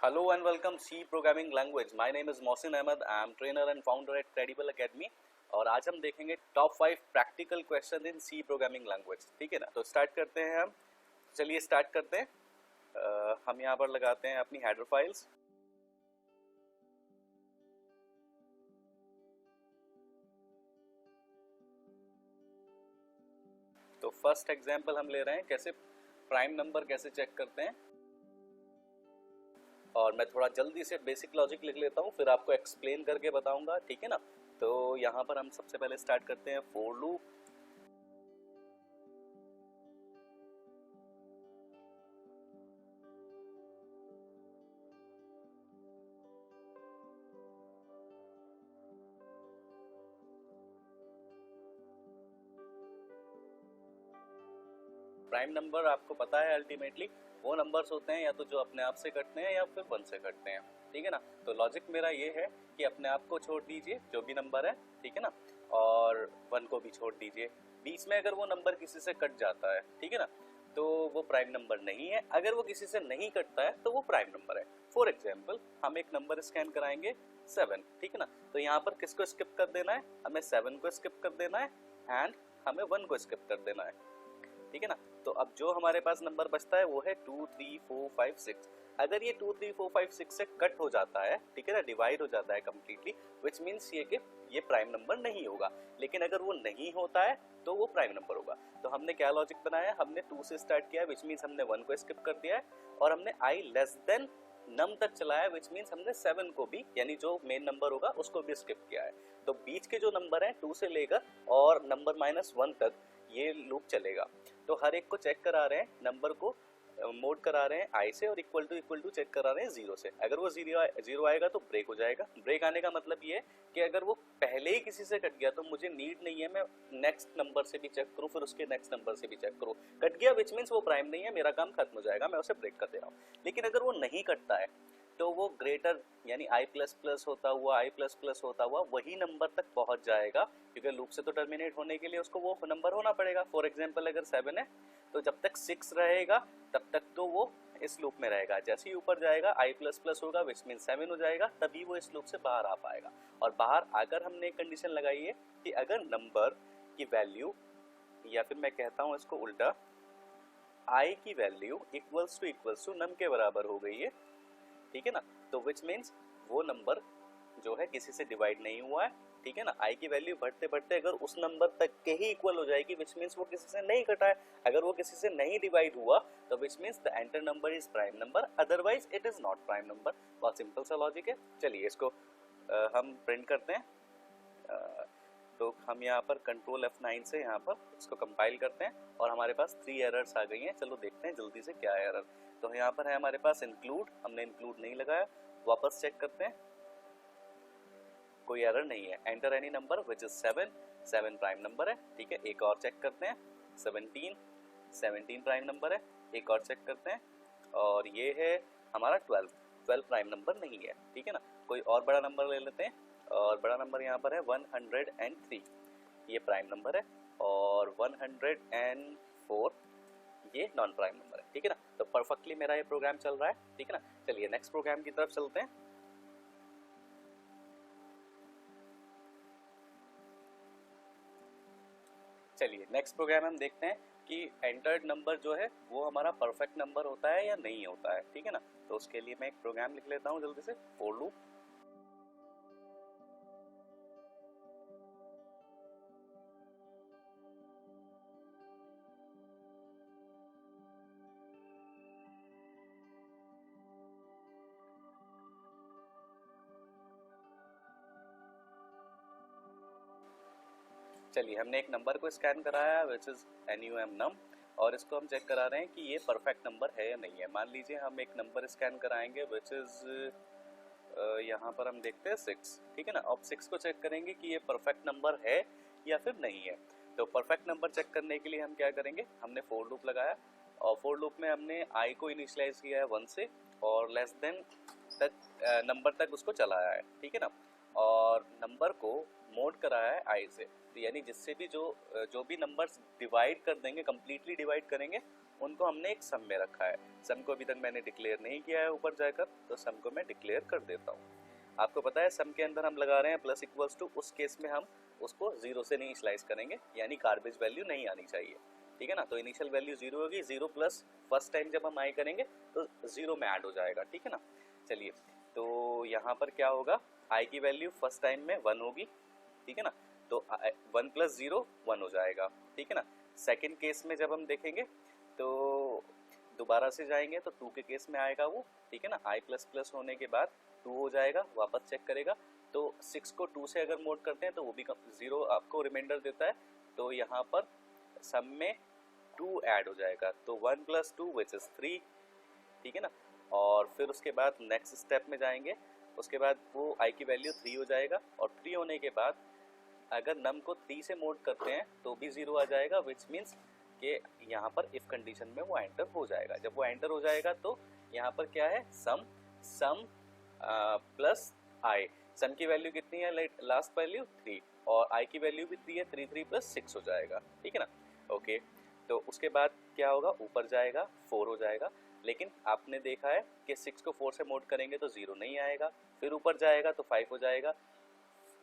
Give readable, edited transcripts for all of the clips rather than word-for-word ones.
Hello and welcome C Programming Language. My name is Mohsin Ahmed. I am trainer and founder at Credible Academy. और आज हम देखेंगे top 5 practical question in C programming language. ठीक है ना, तो start करते हैं हम। चलिए स्टार्ट करते हैं। हम यहाँ पर लगाते हैं अपनी हेडर फाइल्स। तो फर्स्ट एग्जांपल हम ले रहे हैं कैसे प्राइम नंबर कैसे चेक करते हैं, और मैं थोड़ा जल्दी से बेसिक लॉजिक लिख लेता हूँ, फिर आपको एक्सप्लेन करके बताऊंगा। ठीक है ना, तो यहाँ पर हम सबसे पहले स्टार्ट करते हैं फॉर लूप। प्राइम नंबर आपको पता है अल्टीमेटली वो नंबर्स होते हैं या तो जो अपने आप से कटते हैं या फिर 1 से कटते हैं। ठीक है ना, तो लॉजिक मेरा ये है कि अपने आप को छोड़ दीजिए जो भी नंबर है, ठीक है ना, और 1 को भी छोड़ दीजिए। बीच में अगर वो नंबर किसी से कट जाता है, ठीक है ना, तो वो प्राइम नंबर नहीं है। अगर वो किसी से नहीं कटता है तो वो प्राइम नंबर है। फॉर एग्जाम्पल हम एक नंबर स्कैन कराएंगे 7, ठीक है ना, तो यहाँ पर किसको स्किप कर देना है, हमें 7 को स्किप कर देना है एंड हमें 1 को स्किप कर देना है। ठीक है ना, तो अब जो हमारे पास नंबर बचता है वो है 2 3 4 5 6। अगर ये 2 3 4 5 6 से कट हो जाता है, ठीक है ना, डिवाइड हो जाता है कम्प्लीटली, विच मीन्स ये कि ये प्राइम नंबर नहीं होगा। लेकिन अगर वो नहीं होता है तो वो प्राइम नंबर होगा। तो हमने क्या लॉजिक बनाया, हमने 2 से स्टार्ट किया विच मीन्स हमने 1 को स्किप कर दिया है, और हमने आई लेस देन नम तक चलाया विच मीन्स हमने 7 को भी, यानी जो मेन नंबर होगा उसको भी स्किप किया है। तो बीच के जो नंबर हैं 2 से लेकर और नंबर -1 तक ये लूप चलेगा। तो हर एक को चेक करा रहे हैं, नंबर को मोड करा रहे हैं आई से, और इक्वल टू चेक करा रहे हैं 0 से। अगर वो जीरो आएगा तो ब्रेक हो जाएगा। ब्रेक आने का मतलब ये है कि अगर वो पहले ही किसी से कट गया तो मुझे नीड नहीं है मैं नेक्स्ट नंबर से भी चेक करूँ, फिर उसके नेक्स्ट नंबर से भी चेक करूँ। कट गया विच मीन्स वो प्राइम नहीं है, मेरा काम खत्म हो जाएगा, मैं उसे ब्रेक कर दे रहा हूँ। लेकिन अगर वो नहीं कटता है तो वो ग्रेटर यानी i++ होता हुआ i++ होता हुआ वही नंबर तक पहुंच जाएगा, क्योंकि लूप से तो टर्मिनेट होने के लिए उसको वो नंबर होना पड़ेगा। फॉर एग्जांपल अगर 7 है तो जब तक 6 रहेगा तब तक तो वो इस लूप में रहेगा। जैसे ही ऊपर जाएगा i++ होगा विच मीन 7 हो जाएगा, तभी वो इस लूप से बाहर आ पाएगा। और बाहर आकर हमने एक कंडीशन लगाई है कि अगर नंबर की वैल्यू, या फिर मैं कहता हूँ इसको उल्टा, i की वैल्यू इक्वल्स टू नम के बराबर हो गई है, ठीक है ना, तो विच मीन्स वो नंबर जो है किसी से डिवाइड नहीं हुआ है। ठीक है ना, आई की वैल्यू बढ़ते बढ़ते अगर उस नंबर तक के ही इक्वल हो जाएगी विच मीन्स वो किसी से नहीं कटा है। अगर वो किसी से नहीं डिवाइड हुआ तो which means the enter number is prime number, otherwise it is not prime number. बहुत सिंपल सा लॉजिक है। चलिए इसको हम प्रिंट करते हैं। तो हम यहाँ पर कंट्रोल F9 से यहाँ पर इसको कंपाइल करते हैं और हमारे पास 3 एरर्स आ गई हैं। चलो देखते हैं जल्दी से क्या है एरर। तो यहाँ पर है हमारे पास इंक्लूड, हमने इंक्लूड नहीं लगाया। वापस चेक करते हैं, कोई एरर नहीं है। Enter any number which is 7 prime number है। ठीक है, एक और चेक करते हैं 17 प्राइम नंबर है। एक और चेक करते हैं और ये है हमारा 12 प्राइम नंबर नहीं है। ठीक है ना, कोई और बड़ा नंबर ले लेते हैं, और बड़ा नंबर यहाँ पर है 103, ये प्राइम नंबर है, और 104 ये नॉन प्राइम नंबर है। ठीक है ना, तो परफेक्टली मेरा ये प्रोग्राम चल रहा है। ठीक है ना, चलिए नेक्स्ट प्रोग्राम की तरफ चलते हैं। चलिए नेक्स्ट प्रोग्राम हम देखते हैं कि एंटर्ड नंबर जो है वो हमारा परफेक्ट नंबर होता है या नहीं होता है। ठीक है ना, तो उसके लिए मैं एक प्रोग्राम लिख लेता हूँ जल्दी से, फॉर लूप। चलिए हमने एक नंबर को स्कैन कराया विच इज num, और इसको हम चेक करा रहे हैं कि ये परफेक्ट नंबर है या नहीं है। मान लीजिए हम एक नंबर स्कैन कराएंगे विच इज यहाँ पर हम देखते हैं 6। ठीक है ना, अब 6 को चेक करेंगे कि ये परफेक्ट नंबर है या फिर नहीं है। तो परफेक्ट नंबर चेक करने के लिए हम क्या करेंगे, हमने फॉर लूप लगाया, और फॉर लूप में हमने i को इनिशियलाइज किया है 1 से, और लेस देन तक नंबर तक उसको चलाया है। ठीक है ना, और नंबर को मोड कराया है आई से, तो यानी जिससे भी जो भी नंबर्स डिवाइड कर देंगे, कम्प्लीटली डिवाइड करेंगे, उनको हमने एक सम में रखा है। सम को अभी तक मैंने डिक्लेयर नहीं किया है ऊपर जाकर, तो सम को मैं डिक्लेयर कर देता हूँ। आपको पता है सम के अंदर हम लगा रहे हैं प्लस इक्वल्स टू, उस केस में हम उसको जीरो से नहीं स्लाइस करेंगे, यानी गार्बेज वैल्यू नहीं आनी चाहिए, ठीक है ना। तो इनिशियल वैल्यू जीरो होगी, जीरो प्लस फर्स्ट टाइम जब हम आई करेंगे तो जीरो में ऐड हो जाएगा, ठीक है ना। चलिए, तो यहाँ पर क्या होगा, आई की वैल्यू फर्स्ट टाइम में 1 होगी, ठीक है ना। तो 1 प्लस जीरो 1 हो जाएगा, ठीक है ना। सेकेंड केस में जब हम देखेंगे तो दोबारा से जाएंगे तो 2 के केस में आएगा वो, ठीक है ना। आई प्लस प्लस होने के बाद 2 हो जाएगा, वापस चेक करेगा तो 6 को 2 से अगर मोड करते हैं तो वो भी जीरो आपको रिमाइंडर देता है, तो यहाँ पर सम में 2 ऐड हो जाएगा, तो 1 प्लस 2 विच इज 3, ठीक है ना। और फिर उसके बाद नेक्स्ट स्टेप में जाएंगे, उसके बाद वो आई की वैल्यू 3 हो जाएगा, और 3 होने के बाद अगर नम को 3 से मोड करते हैं तो भी जीरो आ जाएगा, विच मीन्स कि यहाँ पर इफ कंडीशन में वो एंटर हो जाएगा। जब वो एंटर हो जाएगा तो यहाँ पर क्या है, सम प्लस आई, सम की वैल्यू कितनी है, लास्ट वैल्यू 3, और आई की वैल्यू भी 3 है, 3 प्लस 6 हो जाएगा, ठीक है ना। ओके, तो उसके बाद क्या होगा, ऊपर जाएगा 4 हो जाएगा, लेकिन आपने देखा है कि 6 को 4 से मोड करेंगे तो जीरो नहीं आएगा, फिर ऊपर जाएगा तो 5 हो जाएगा,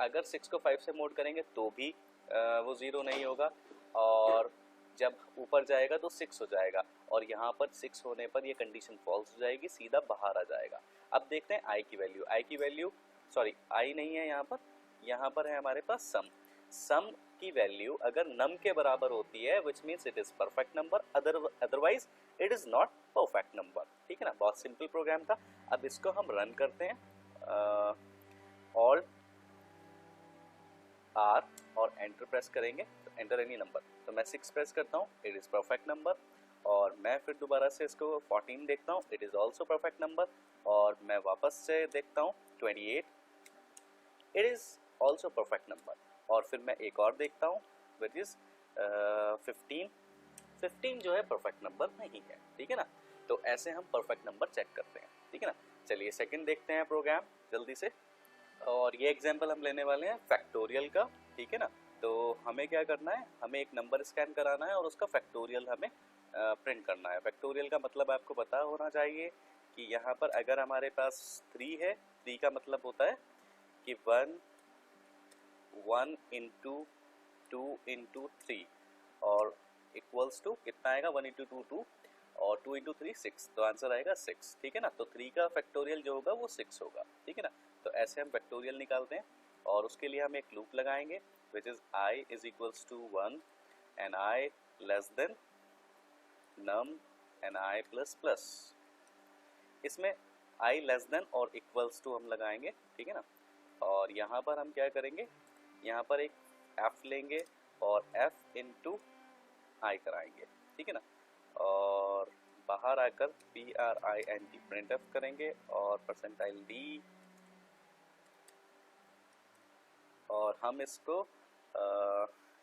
अगर 6 को 5 से मोड करेंगे तो भी वो जीरो नहीं होगा, और जब ऊपर जाएगा तो 6 हो जाएगा, और यहाँ पर 6 होने पर ये कंडीशन फॉल्स हो जाएगी, सीधा बाहर आ जाएगा। अब देखते हैं आई की वैल्यू सॉरी आई नहीं है यहाँ पर है हमारे पास सम की वैल्यू अगर नम के बराबर होती है which means it is perfect number, otherwise it is not perfect number, ठीक है ना। बहुत सिंपल प्रोग्राम था। अब इसको हम रन करते हैं, ऑल्ट आर और एंटर प्रेस करेंगे तो एंटर एनी नंबर, तो मैं 6 प्रेस करता हूँ, इट इज परफेक्ट नंबर, और मैं फिर दोबारा से इसको 14 देखता हूँ, it is also perfect number, और मैं वापस से देखता हूँ 28, it is also perfect number, और फिर मैं एक और देखता हूँ विच इज 15 जो है परफेक्ट नंबर नहीं है, ठीक है ना। तो ऐसे हम परफेक्ट नंबर चेक करते हैं, ठीक है ना। चलिए सेकंड देखते हैं प्रोग्राम जल्दी से, और ये एग्जांपल हम लेने वाले हैं फैक्टोरियल का, ठीक है ना। तो हमें क्या करना है, हमें एक नंबर स्कैन कराना है और उसका फैक्टोरियल हमें प्रिंट करना है। फैक्टोरियल का मतलब आपको पता होना चाहिए कि यहाँ पर अगर हमारे पास 3 है, 3 का मतलब होता है कि 1 इंटू 2 इंटू 3 और इक्वल्स टू कितना आएगा, 1 इंटू 2 2 और 2 इंटू 3 6, तो आंसर आएगा 6, ठीक है ना। तो 3 का फैक्टोरियल जो होगा वो 6 होगा, ठीक है ना। तो ऐसे हम फैक्टोरियल निकालते हैं, और उसके लिए हम एक लूप लगाएंगे which is i is equals to 1 and i less than num and i plus plus. इसमें i लेस देन और इक्वल्स टू हम लगाएंगे, ठीक है ना। और यहाँ पर हम क्या करेंगे, यहाँ पर एक f लेंगे और f इंटू i कराएंगे, ठीक है ना। और बाहर आकर print प्रिंट एफ करेंगे और परसेंटाइल d, और हम इसको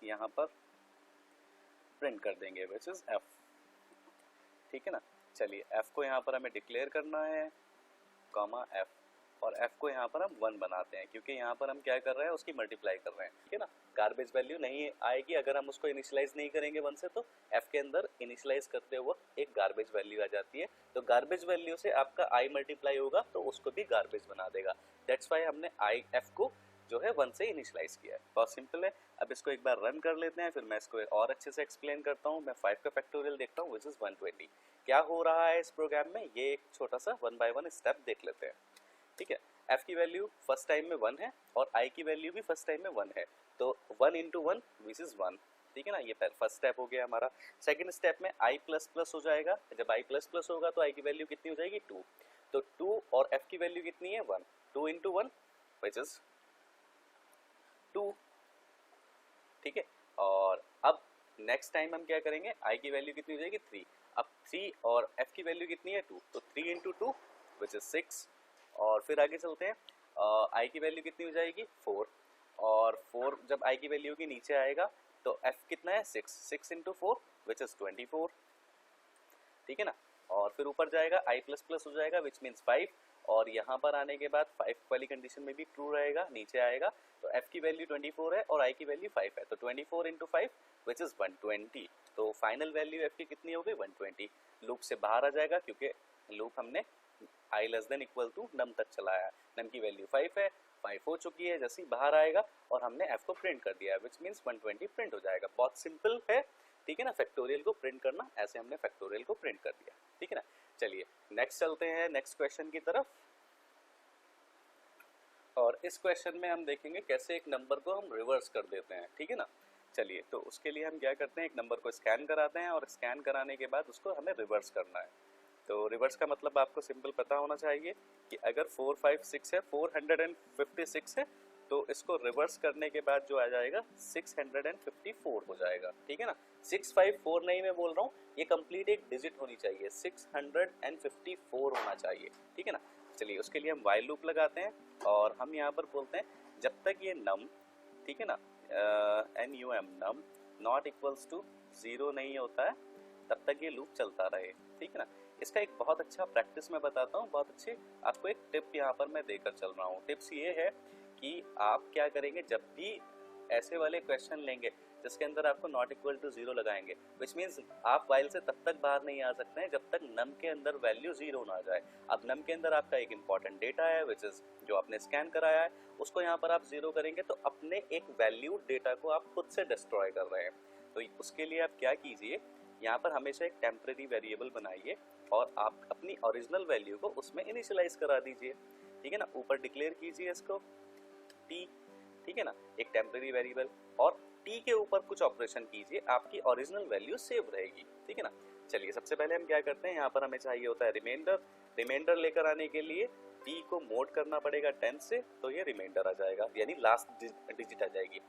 यहाँ पर प्रिंट कर देंगे विच इज f, ठीक है ना। चलिए f को यहाँ पर हमें डिक्लेयर करना है, कॉमा f, और f को यहाँ पर हम 1 बनाते हैं क्योंकि यहाँ पर हम क्या कर रहे हैं, उसकी मल्टीप्लाई कर रहे हैं, ठीक है ना। गार्बेज वैल्यू नहीं आएगी अगर हम उसको इनिशियलाइज नहीं करेंगे 1 से, तो f के अंदर इनिशियलाइज करते वक्त एक गार्बेज वैल्यू आ जाती है, तो गार्बेज वैल्यू से आपका i मल्टीप्लाई होगा तो उसको भी गार्बेज बना देगा, दैट्स वाई हमने f को जो है 1 से इनिशियलाइज किया है। बहुत सिंपल है। अब इसको एक बार रन कर लेते हैं, फिर मैं इसको और अच्छे से एक्सप्लेन करता हूँ। मैं 5 का फैक्टोरियल देखता हूँ विच इज 120। क्या हो रहा है इस प्रोग्राम में, ये एक छोटा सा 1 बाय 1 स्टेप देख लेते हैं, ठीक है। f की वैल्यू फर्स्ट टाइम में 1 है और i की वैल्यू भी फर्स्ट टाइम में 1 है, तो 1 इंटू 1 विच इज 1, ठीक है ना। ये फर्स्ट स्टेप हो गया हमारा। सेकंड स्टेप में i प्लस प्लस हो जाएगा, जब i प्लस प्लस होगा तो i की वैल्यू कितनी हो जाएगी 2, तो 2 और f की वैल्यू कितनी है 1, 2 इंटू 1 विच इज 2, ठीक है। और अब नेक्स्ट टाइम हम क्या करेंगे, i की वैल्यू कितनी हो जाएगी 3, अब 3 और f की वैल्यू कितनी है 2, तो 3 इंटू 2 विच इज 6, और फिर आगे चलते हैं, i की वैल्यू कितनी हो जाएगी 4, और 4 जब i की वैल्यू के नीचे आएगा तो f कितना है 6, 6 इंटू 4 विच इज 24, ठीक है ना। और फिर ऊपर जाएगा i प्लस प्लस हो जाएगा विच मीन्स 5, और यहाँ पर आने के बाद 5 वाली कंडीशन में भी ट्रू रहेगा, नीचे आएगा तो f की वैल्यू 24 है और i की वैल्यू 5 है, तो 24 इंटू 5 विच इज 120, तो फाइनल वैल्यू एफ की कितनी हो गई 120। लूप से बाहर आ जाएगा क्योंकि लूप हमने आई लेस देन इक्वल टू नम तक चलाया है, नम की वैल्यू 5 है, 5 हो चुकी है, जैसे ही बाहर आएगा और हमने एफ को प्रिंट कर दिया है विच मीन्स 120 प्रिंट हो जाएगा। बहुत सिंपल है, ठीक है ना, फैक्टोरियल को प्रिंट करना, ऐसे हमने फैक्टोरियल को प्रिंट कर दिया, ठीक है ना। चलिए नेक्स्ट चलते हैं नेक्स्ट क्वेश्चन की तरफ, और इस क्वेश्चन में हम देखेंगे कैसे एक नंबर को हम रिवर्स कर देते हैं, ठीक है ना। चलिए तो उसके लिए हम क्या करते हैं, एक नंबर को स्कैन कराते हैं और स्कैन कराने के बाद उसको हमें रिवर्स करना है। तो रिवर्स का मतलब आपको सिंपल पता होना चाहिए कि अगर 456 है, 456 है, तो इसको रिवर्स करने के बाद जो आ जाएगा 654 हो जाएगा, ठीक है ना। 654 नहीं मैं बोल रहा हूँ, ये कंप्लीट एक डिजिट होनी चाहिए, 654 होना चाहिए, ठीक है ना। चलिए उसके लिए हम वाइल लूप लगाते हैं और हम यहाँ पर बोलते हैं जब तक ये नम, ठीक है ना, NUM num not equals to 0 नहीं होता है तब तक ये लूप चलता रहे, ठीक है ना। इसका एक बहुत अच्छा प्रैक्टिस मैं बताता हूँ, बहुत अच्छी आपको एक टिप यहाँ पर मैं देकर चल रहा हूँ। टिप्स ये है कि आप क्या करेंगे, जब भी ऐसे वाले क्वेश्चन लेंगे जिसके अंदर आपको नॉट इक्वल टू 0 लगाएंगे, विच मीन्स आप वाइल से तब तक बाहर नहीं आ सकते हैं जब तक नम के अंदर वैल्यू 0 ना आ जाए। अब नम के अंदर आपका एक इंपॉर्टेंट डेटा है विच इज जो आपने स्कैन कराया है, उसको यहाँ पर आप 0 करेंगे तो अपने एक वैल्यू डेटा को आप खुद से डिस्ट्रॉय कर रहे हैं। तो उसके लिए आप क्या कीजिए, यहाँ पर हमेशा एक टेम्परेरी वेरिएबल बनाइए और आप अपनी ओरिजिनल वैल्यू को उसमें इनिशियलाइज करा दीजिए, ठीक है ना। ऊपर डिक्लेयर कीजिए इसको t, ठीक है ना, एक टेम्परेरी वेरिएबल, और t के ऊपर कुछ ऑपरेशन कीजिए, आपकी ओरिजिनल वैल्यू सेव रहेगी, ठीक है ना। चलिए सबसे पहले हम क्या करते हैं, यहाँ पर हमें चाहिए होता है रिमाइंडर। रिमाइंडर लेकर आने के लिए t को मोड करना पड़ेगा 10 से, तो ये रिमाइंडर आ जाएगा, यानी लास्ट डिजिट आ जाएगी।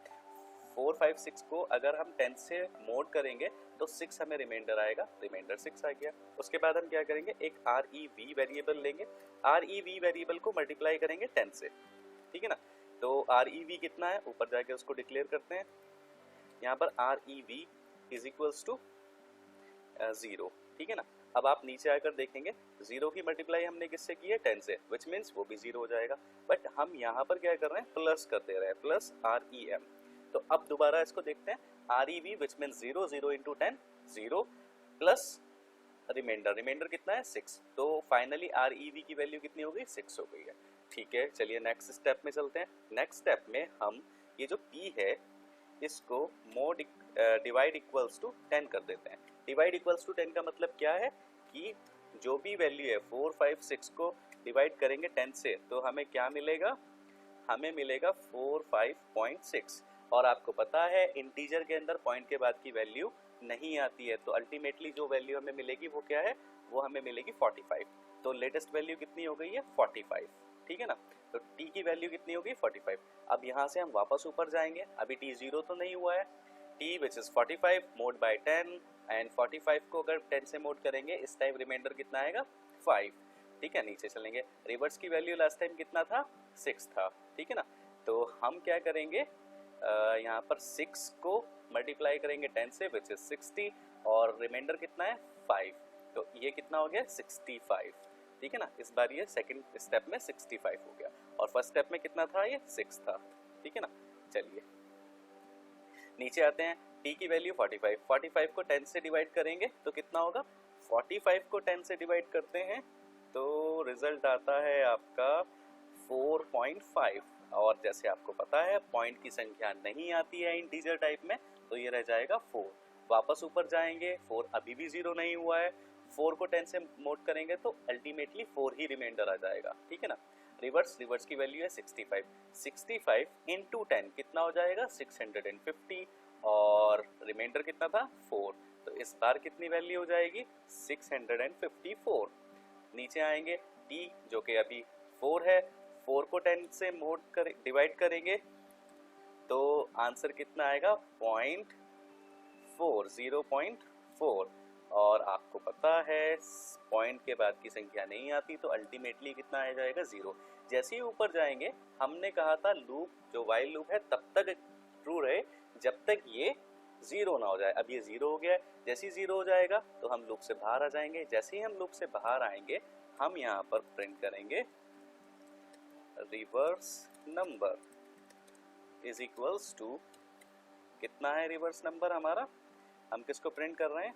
456 को अगर हम 10 से मोड करेंगे तो 6 हमें रिमाइंडर आएगा, रिमाइंडर 6 आ गया। उसके बाद हम क्या करेंगे, एक REV वेरिएबल लेंगे, REV वेरिएबल को मल्टीप्लाई करेंगे 10 से, ठीक है ना। तो REV कितना है, ऊपर जाके उसको डिक्लेयर करते हैं, यहाँ पर REV इज इक्वल्स टू 0, ठीक है ना। अब आप नीचे आकर देखेंगे 0 की मल्टीप्लाई हमने किससे की है, 10 से, विच मीन्स वो भी 0 हो जाएगा। बट हम यहाँ पर क्या कर रहे हैं, प्लस कर दे रहे हैं, प्लस REM। तो अब दोबारा इसको देखते हैं, REV which means 0, 0 into 10 0 plus remainder, remainder कितना है 6, तो फाइनली REV की वैल्यू कितनी हो गई, 6 हो गई है, ठीक है। चलिए नेक्स्ट स्टेप में चलते हैं। नेक्स्ट स्टेप में हम ये जो P है इसको मोड डिवाइड इक्वल्स टू 10 कर देते हैं। डिवाइड इक्वल्स टू 10 का मतलब क्या है कि जो भी वैल्यू है 456 को डिवाइड करेंगे 10 से तो हमें क्या मिलेगा, हमें मिलेगा 45.6, और आपको पता है इंटीजर के अंदर पॉइंट के बाद की वैल्यू नहीं आती है, तो अल्टीमेटली जो वैल्यू हमें मिलेगी वो क्या है, वो हमें मिलेगी 45। तो लेटेस्ट वैल्यू कितनी हो गई है 45, ठीक है ना। तो t की वैल्यू कितनी होगी 45। अब यहाँ से हम वापस ऊपर जाएंगे, अभी t 0 तो नहीं हुआ है, t which is 45 mode bye 10 and 45 को अगर 10 से मोड करेंगे इस टाइम रिमाइंडर कितना आएगा 5, ठीक है। नीचे चलेंगे, रिवर्स की वैल्यू लास्ट टाइम कितना था 6 था, ठीक है ना। तो हम क्या करेंगे, यहाँ पर 6 को मल्टीप्लाई करेंगे 10 से विच इज 60 और रिमाइंडर कितना है 5, तो ये कितना हो गया 65, ठीक है ना। इस बार ये सेकंड स्टेप में 65 हो गया और फर्स्ट स्टेप में कितना था, ये 6 था, ठीक है ना। चलिए नीचे आते हैं, t की वैल्यू 45, 45 को 10 से डिवाइड करेंगे तो कितना होगा, 45 को 10 से डिवाइड करते हैं तो रिजल्ट आता है आपका 4.5, और जैसे आपको पता है पॉइंट की संख्या नहीं आती है इंटीजर टाइप में, तो ये रह जाएगा 4। वापस ऊपर जाएंगे, 4 अभी भी 0 नहीं हुआ है, 4 को 10 से मोड करेंगे तो अल्टीमेटली 4 ही रिमाइंडर आ जाएगा, ठीक है ना। रिवर्स की वैल्यू है 65, 65 इंटू 10 कितना हो जाएगा 650, और रिमाइंडर कितना था 4, तो इस बार कितनी वैल्यू हो जाएगी 654। नीचे आएंगे, t जो कि अभी 4 है, 4 को 10 से मोड कर डिवाइड करेंगे तो आंसर कितना आएगा 0.4, और आपको पता है पॉइंट के बाद की संख्या नहीं आती तो अल्टीमेटली कितना आ जाएगा 0। जैसे ही ऊपर जाएंगे, हमने कहा था लूप जो वाइल लूप है तब तक ट्रू रहे जब तक ये 0 ना हो जाए। अब ये 0 हो गया है, जैसे ही 0 हो जाएगा तो हम लूप से बाहर आ जाएंगे। जैसे ही हम लूप से बाहर आएंगे हम यहाँ पर प्रिंट करेंगे reverse number is equals to, कितना है रिवर्स नंबर हमारा हम किसको प्रिंट कर रहे हैं,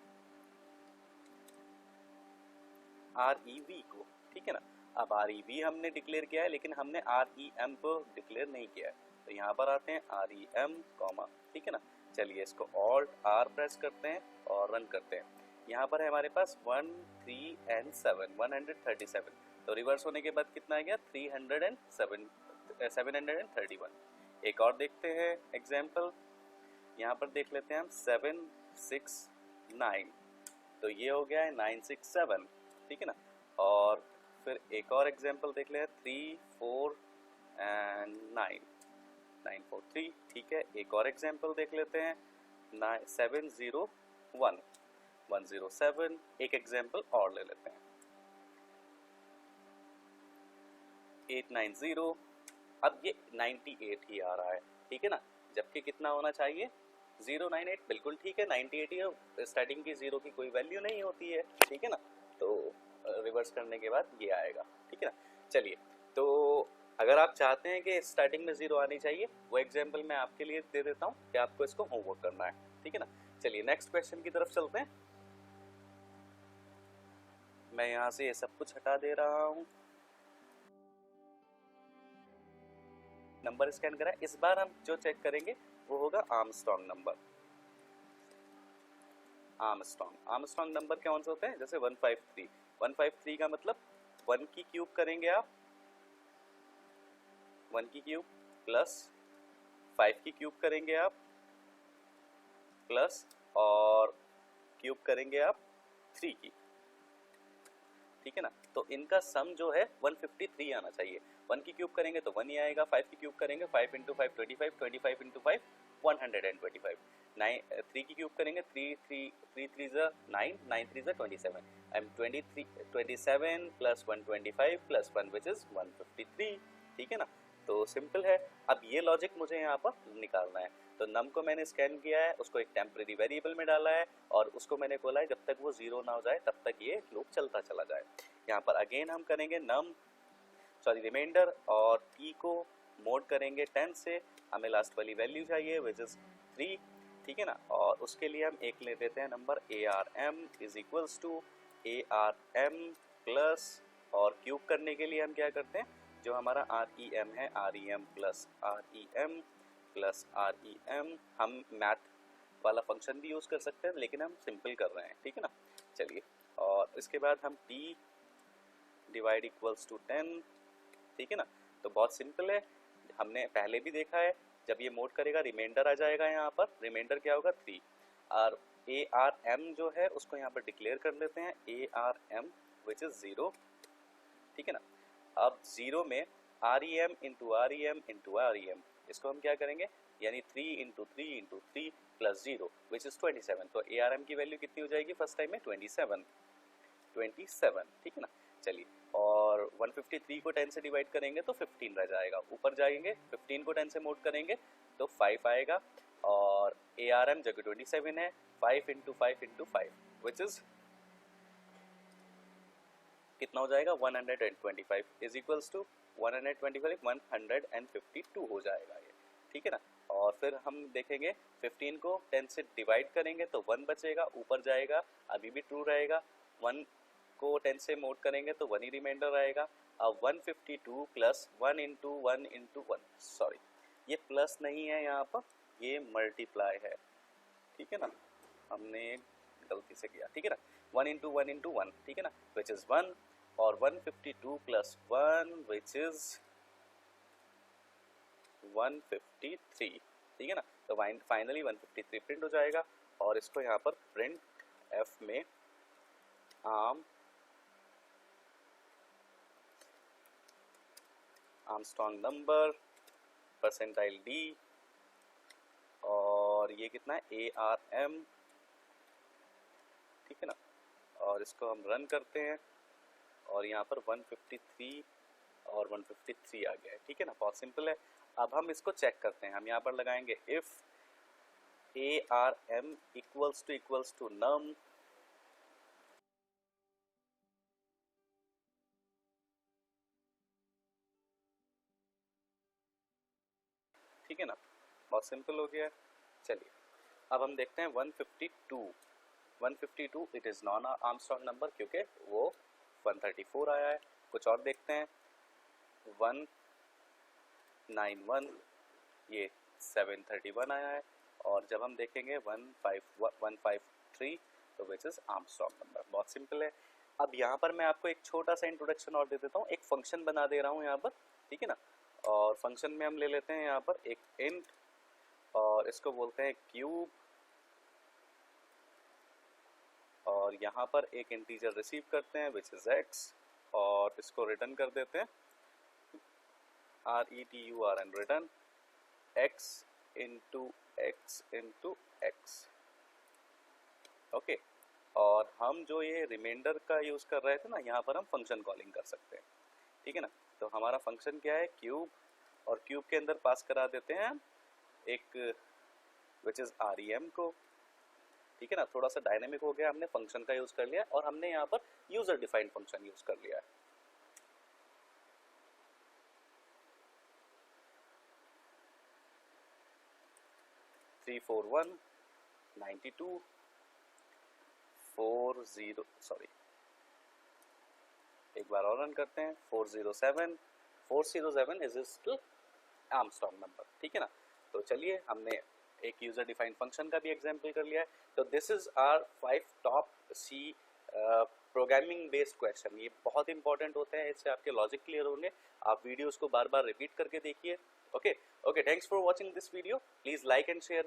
REV को, ठीक है ना। अब REV हमने डिक्लेयर किया है लेकिन हमने REM को डिक्लेयर नहीं किया है, तो यहाँ पर आते हैं REM कॉमा, ठीक है ना। चलिए इसको Alt R प्रेस करते हैं और रन करते हैं। यहाँ पर है हमारे पास 1, 3 and 7 137, तो रिवर्स होने के बाद कितना आ गया 307 731। एक और देखते हैं एग्जाम्पल, यहाँ पर देख लेते हैं हम 7, 6, 9, तो ये हो गया है 967, ठीक है ना। और फिर एक और एग्जाम्पल देख लें 3, 4 and 9 943, ठीक है। एक और एग्जाम्पल देख लेते हैं 701 107, एक एग्जाम्पल और ले लेते हैं 890, अब ये 98 ही आ रहा है, ठीक है ना, जबकि कितना होना चाहिए 098, बिल्कुल ठीक है 98 ही, स्टार्टिंग की 0 की कोई वैल्यू नहीं होती है, ठीक है ना। तो रिवर्स करने के बाद ये आएगा, ठीक है ना। चलिए, तो अगर आप चाहते हैं कि स्टार्टिंग में 0 आनी चाहिए, वो एग्जाम्पल मैं आपके लिए दे देता हूँ कि आपको इसको होमवर्क करना है, ठीक है ना। चलिए नेक्स्ट क्वेश्चन की तरफ चलते हैं। मैं यहाँ से ये सब कुछ हटा दे रहा हूँ, नंबर स्कैन करा। इस बार हम जो चेक करेंगे वो होगा आर्मस्ट्रॉन्ग नंबर। आर्मस्ट्रॉन्ग नंबर कौन से होते हैं, जैसे 153, 153 का मतलब 1 की क्यूब करेंगे आप, 1 की क्यूब प्लस 5 की क्यूब करेंगे आप, प्लस और क्यूब करेंगे आप 3 की, ठीक है ना। तो इनका सम जो है 153 आना चाहिए। 1 की क्यूब करेंगे तो 1 ही आएगा, 5 की क्यूब करेंगे 5 × 5 25, 25 × 5 125, 3 की क्यूब करेंगे 3 3 9, 9 3 27, and 27 plus 125 plus 1 which is 153, ठीक है ना। तो सिंपल है। अब ये लॉजिक मुझे यहाँ पर निकालना है, तो नम को मैंने स्कैन किया है, उसको एक टेम्परेरी वेरिएबल में डाला है और उसको मैंने बोला है जब तक वो 0 ना हो जाए तब तक ये लूप चलता चला जाए। यहाँ पर अगेन हम करेंगे रिमाइंडर और t को मोड करेंगे 10 से, हमें लास्ट वाली वैल्यू चाहिए विच इज 3, ठीक है ना। और उसके लिए हम एक ले देते हैं number ARM is equals to ARM plus, और क्यूब करने के लिए हम क्या करते हैं, जो हमारा REM है REM plus REM plus REM, हम मैथ वाला फंक्शन भी यूज़ कर सकते हैं लेकिन हम सिंपल कर रहे हैं, ठीक है ना। चलिए, और इसके बाद हम t डिवाइड इक्वल्स टू 10, ठीक है ना। तो बहुत सिंपल है, हमने पहले भी देखा है, जब ये मोड करेगा रिमाइंडर आ जाएगा, यहाँ पर रिमाइंडर क्या होगा 3, और ARM जो है उसको यहाँ पर डिक्लेयर कर लेते हैं ARM विच इज 0, ठीक है ना। अब 0 में REM into REM into REM, इसको हम क्या करेंगे, यानी 3 into 3 into 3 plus 0 which is 27, तो ARM की वैल्यू कितनी हो जाएगी फर्स्ट टाइम में 27, ठीक है ना। चलिए, और 153 को 10 से डिवाइड करेंगे तो 15 रह जाएगा, ऊपर जाएंगे 15 को 10 से मोड करेंगे तो 5 आएगा, और ARM जगह 27 है, 5 इंटू 5 इंटू 5 विच इज कितना हो जाएगा 125 इज इक्वल्स टू 125 152 हो जाएगा ये, ठीक है ना। और फिर हम देखेंगे 15 को 10 से डिवाइड करेंगे तो 1 बचेगा, ऊपर जाएगा अभी भी ट्रू रहेगा, 1 को 10 से मोड करेंगे तो 1 ही रिमाइंडर आएगा। अब 152 प्लस 1 इंटू 1 इंटू 1, सॉरी ये प्लस नहीं है यहाँ पर, ये मल्टीप्लाई है, ठीक है ना, हमने गलती से किया, ठीक है ना। 1 इंटू 1 इंटू 1, ठीक है ना, विच इज 1, और 152 प्लस 1 विच इज 153, ठीक है ना। तो फाइनली 153 प्रिंट हो जाएगा, और इसको यहाँ पर प्रिंट F में आर्मस्ट्रॉन्ग नंबर परसेंटाइल D, और ये कितना है ARM, ठीक है ना। और इसको हम रन करते हैं और यहाँ पर 153 और 153 आ गया है, ठीक है ना, बहुत सिंपल है। अब हम इसको चेक करते हैं, हम यहाँ पर लगाएंगे if ARM equals to num, ठीक है ना, बहुत सिंपल हो गया है। चलिए, अब हम देखते हैं 152 it is non Armstrong number क्योंकि वो 134 आया है। कुछ और देखते हैं 191 ये 731 आया है। और जब हम देखेंगे 153 तो विच इज़ आर्मस्ट्रॉन्ग नंबर। बहुत सिंपल है। अब यहाँ पर मैं आपको एक छोटा सा इंट्रोडक्शन और दे देता हूँ, एक फंक्शन बना दे रहा हूँ यहाँ पर, ठीक है ना। और फंक्शन में हम ले लेते हैं यहाँ पर एक इंट और इसको बोलते हैं क्यूब, और यहाँ पर एक इंटीजर रिसीव करते हैं विच इज़ x और इसको रिटर्न कर देते हैं RETURN return x into x। Okay, और हम जो ये रिमाइंडर का यूज़ कर रहे थे ना, यहाँ पर हम फंक्शन कॉलिंग कर सकते हैं, ठीक है ना। तो हमारा फंक्शन क्या है, क्यूब, और क्यूब के अंदर पास करा देते हैं एक विच इज़ REM को, ठीक है ना। थोड़ा सा डायनेमिक हो गया, हमने फंक्शन का यूज़ कर लिया और हमने यहाँ पर यूज़र डिफाइंड फंक्शन यूज़ कर लिया है। थ्री फोर वन 92 40 सॉरी एक बार और रन करते हैं 407 इज स्टिल आर्मस्ट्रॉन्ग नंबर, ठीक है ना। तो चलिए, हमने एक यूजर डिफाइंड फंक्शन का भी एग्जांपल कर लिया है। तो this is our 5 top C programming based question. ये बहुत इंपॉर्टेंट होते हैं, इससे आपके लॉजिक क्लियर होंगे। आप वीडियोस को बार बार रिपीट करके देखिए। Okay, thanks for watching this video. Please like and share.